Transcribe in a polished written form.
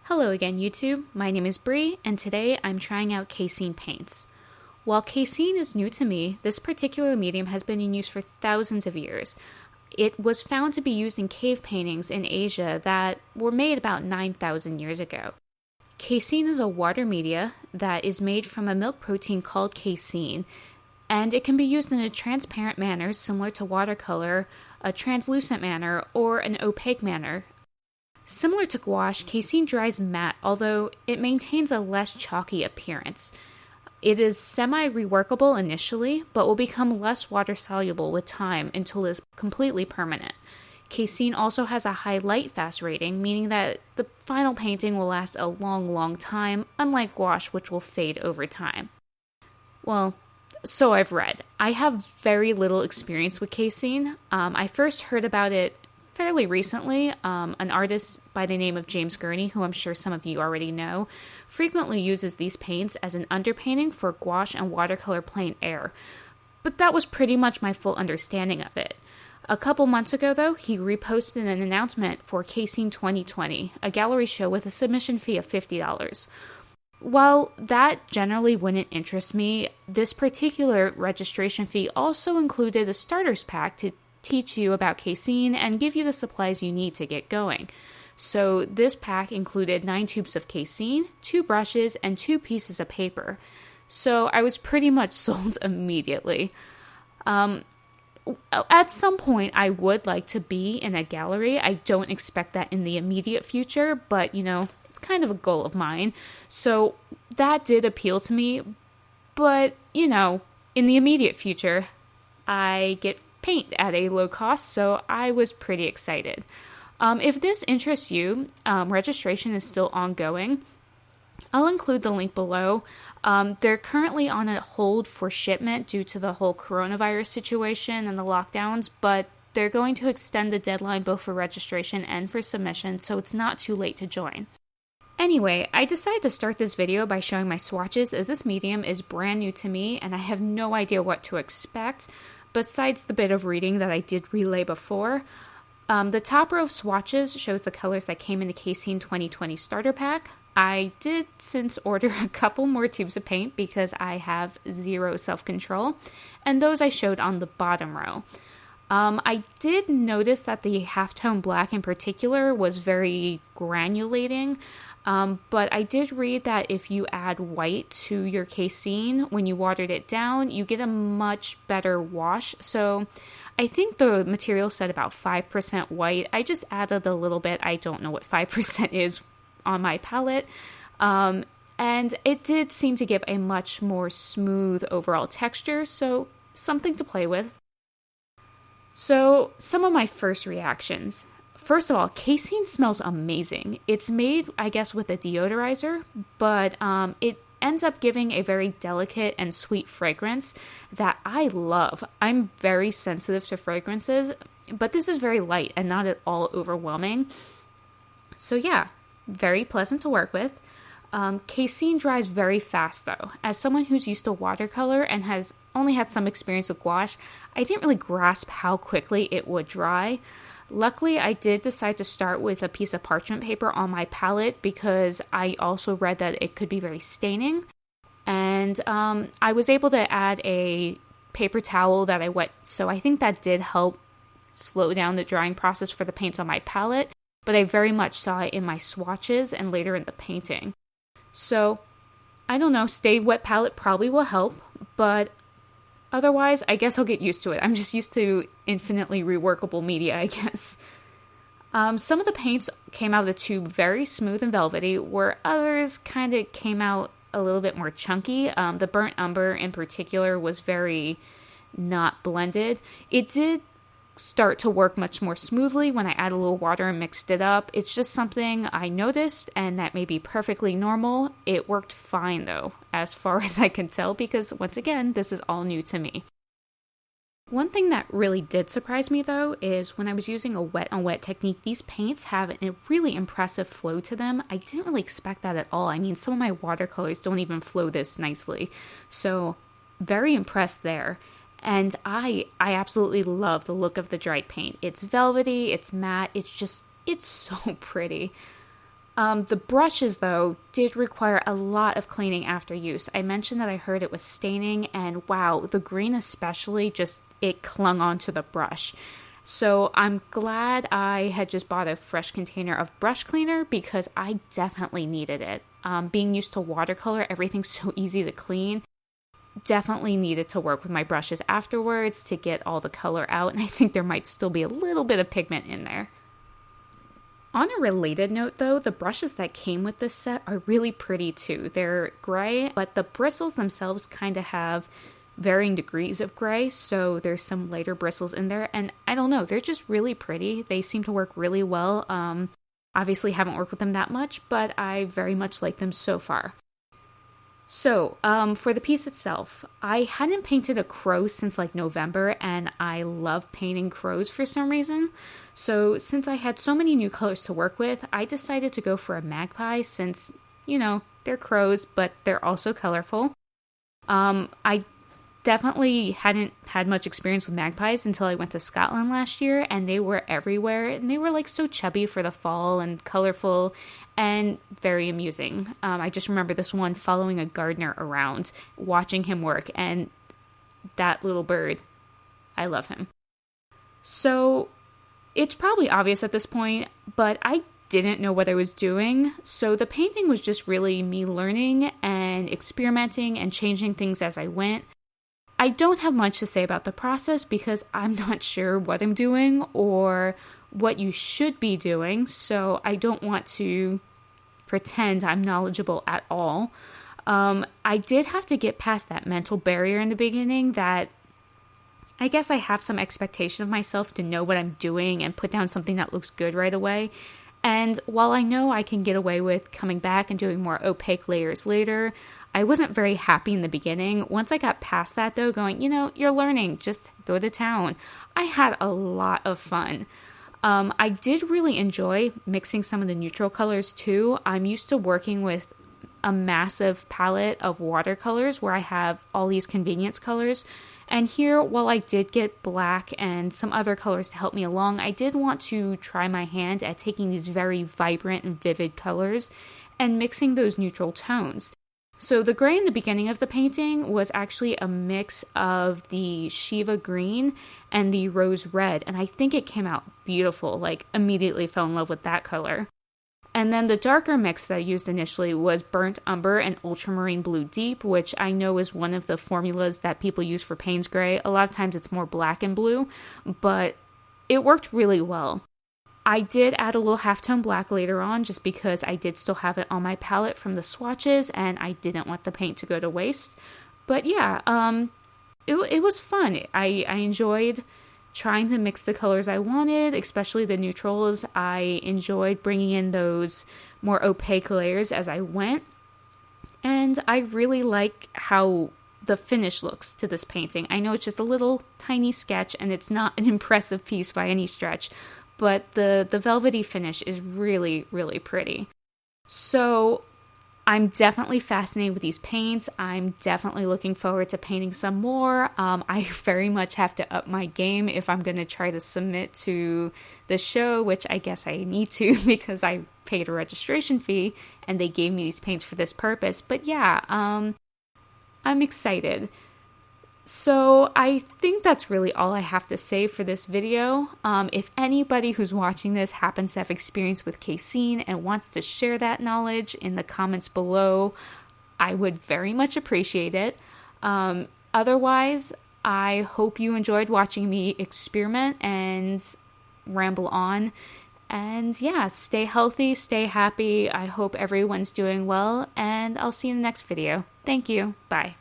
Hello again, YouTube. My name is Bree, and today I'm trying out Casein paints. While Casein is new to me, this particular medium has been in use for thousands of years. It was found to be used in cave paintings in Asia that were made about 9,000 years ago. Casein is a water media that is made from a milk protein called casein, and it can be used in a transparent manner similar to watercolor, a translucent manner, or an opaque manner. Similar to gouache, casein dries matte, although it maintains a less chalky appearance. It is semi-reworkable initially, but will become less water-soluble with time until it is completely permanent. Casein also has a high light-fast rating, meaning that the final painting will last a long time, unlike gouache, which will fade over time. Well, so I've read. I have very little experience with casein. I first heard about it fairly recently. An artist by the name of James Gurney, who I'm sure some of you already know, frequently uses these paints as an underpainting for gouache and watercolor plein air. But that was pretty much my full understanding of it. A couple months ago, though, he reposted an announcement for Casein 2020, a gallery show with a submission fee of $50. While that generally wouldn't interest me, this particular registration fee also included a starters pack to teach you about casein and give you the supplies you need to get going. So this pack included 9 tubes of casein, 2 brushes, and 2 pieces of paper. So I was pretty much sold immediately. At some point, I would like to be in a gallery. I don't expect that in the immediate future, but it's kind of a goal of mine. So that did appeal to me. But, in the immediate future, I get paint at a low cost, so I was pretty excited. If this interests you, registration is still ongoing. I'll include the link below. They're currently on a hold for shipment due to the whole coronavirus situation and the lockdowns, but they're going to extend the deadline both for registration and for submission, so it's not too late to join. Anyway, I decided to start this video by showing my swatches, as this medium is brand new to me and I have no idea what to expect, besides the bit of reading that I did relay before. The top row of swatches shows the colors that came in the Casein 2020 starter pack. I did since order a couple more tubes of paint because I have zero self-control, and those I showed on the bottom row. I did notice that the halftone black in particular was very granulating, but I did read that if you add white to your casein when you watered it down, you get a much better wash. So I think the material said about 5% white. I just added a little bit. I don't know what 5% is on my palette. And it did seem to give a much more smooth overall texture, so something to play with. So some of my first reactions. First of all, casein smells amazing. It's made, I guess, with a deodorizer, but it ends up giving a very delicate and sweet fragrance that I love. I'm very sensitive to fragrances, but this is very light and not at all overwhelming. So yeah, very pleasant to work with. Casein dries very fast though. As someone who's used to watercolor and has only had some experience with gouache, I didn't really grasp how quickly it would dry. Luckily, I did decide to start with a piece of parchment paper on my palette because I also read that it could be very staining. And I was able to add a paper towel that I wet, so I think that did help slow down the drying process for the paints on my palette, but I very much saw it in my swatches and later in the painting. So, I don't know, stay wet palette probably will help, but otherwise, I guess I'll get used to it. I'm just used to infinitely reworkable media, I guess. Some of the paints came out of the tube very smooth and velvety, where others kind of came out a little bit more chunky. The burnt umber in particular was very not blended. It did start to work much more smoothly when I add a little water and mixed it up. It's just something I noticed, and that may be perfectly normal. It worked fine though, as far as I can tell, because once again, this is all new to me. One thing that really did surprise me though is when I was using a wet on wet technique, these paints have a really impressive flow to them. I didn't really expect that at all. I mean, some of my watercolors don't even flow this nicely. So very impressed there. And I absolutely love the look of the dried paint. It's velvety, it's matte, it's so pretty. The brushes, though, did require a lot of cleaning after use. I mentioned that I heard it was staining, and wow, the green especially, just it clung onto the brush. So I'm glad I had just bought a fresh container of brush cleaner because I definitely needed it. Being used to watercolor, everything's so easy to clean. Definitely needed to work with my brushes afterwards to get all the color out, and I think there might still be a little bit of pigment in there. On a related note, though, the brushes that came with this set are really pretty too. They're gray, but the bristles themselves kind of have varying degrees of gray, so there's some lighter bristles in there, and I don't know, they're just really pretty. They seem to work really well. Obviously haven't worked with them that much, but I very much like them so far. So, for the piece itself, I hadn't painted a crow since like November, and I love painting crows for some reason. So, since I had so many new colors to work with, I decided to go for a magpie since, you know, they're crows, but they're also colorful. I definitely hadn't had much experience with magpies until I went to Scotland last year, and they were everywhere, and they were like so chubby for the fall and colorful and very amusing. I just remember this one following a gardener around, watching him work, and that little bird, I love him. So it's probably obvious at this point, but I didn't know what I was doing, so the painting was just really me learning and experimenting and changing things as I went. I don't have much to say about the process because I'm not sure what I'm doing or what you should be doing, so I don't want to pretend I'm knowledgeable at all. I did have to get past that mental barrier in the beginning that I guess I have some expectation of myself to know what I'm doing and put down something that looks good right away. And while I know I can get away with coming back and doing more opaque layers later, I wasn't very happy in the beginning. Once I got past that though, going, you know, you're learning, just go to town. I had a lot of fun. I did really enjoy mixing some of the neutral colors too. I'm used to working with a massive palette of watercolors where I have all these convenience colors. And here, while I did get black and some other colors to help me along, I did want to try my hand at taking these very vibrant and vivid colors and mixing those neutral tones. So the gray in the beginning of the painting was actually a mix of the Shiva green and the rose red, and I think it came out beautiful, like immediately fell in love with that color. And then the darker mix that I used initially was burnt umber and ultramarine blue deep, which I know is one of the formulas that people use for Payne's gray. A lot of times it's more black and blue, but it worked really well. I did add a little halftone black later on just because I did still have it on my palette from the swatches and I didn't want the paint to go to waste. But yeah, it was fun. I enjoyed trying to mix the colors I wanted, especially the neutrals. I enjoyed bringing in those more opaque layers as I went. And I really like how the finish looks to this painting. I know it's just a little tiny sketch and it's not an impressive piece by any stretch, but the velvety finish is really, really pretty. So I'm definitely fascinated with these paints. I'm definitely looking forward to painting some more. I very much have to up my game if I'm going to try to submit to the show, which I guess I need to because I paid a registration fee and they gave me these paints for this purpose. But yeah, I'm excited. So I think that's really all I have to say for this video. If anybody who's watching this happens to have experience with casein and wants to share that knowledge in the comments below, I would very much appreciate it. Otherwise, I hope you enjoyed watching me experiment and ramble on. And yeah, stay healthy, stay happy. I hope everyone's doing well, and I'll see you in the next video. Thank you. Bye.